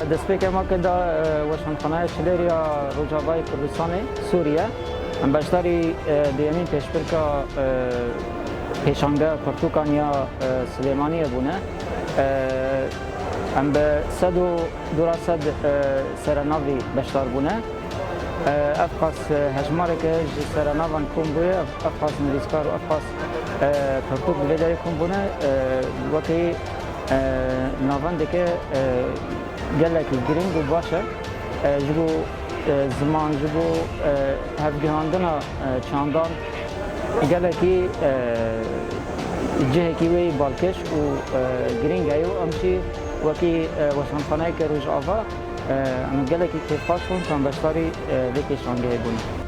دەستپێکی ما کردا وەشانخانەیە شلێریا ڕۆژاوای کوردستانی سووریە ئەم بەشداری دێمین پێشبرکە پێشانگە پرتوکانیا سلێمانیە بوونە ئەم بە 100 سەرناوی بەشدار بوونە ئەف قاس هەژمارێکە ji سەرناوان کۆم بووە ئەف قاس نویسکار و ئەف قاس پرتوک لێداری کۆم بوونە وەکی ناوەندێکە gelekî giring û baş e ji bo ziman ji bo hevgihandina çandan gelekî cihekî wê balkêş û giring e em jî wekî weşanxaneyeke rojava em gelekî kêfxweş bûn ku em beşdarî vê kêşangehê bûne.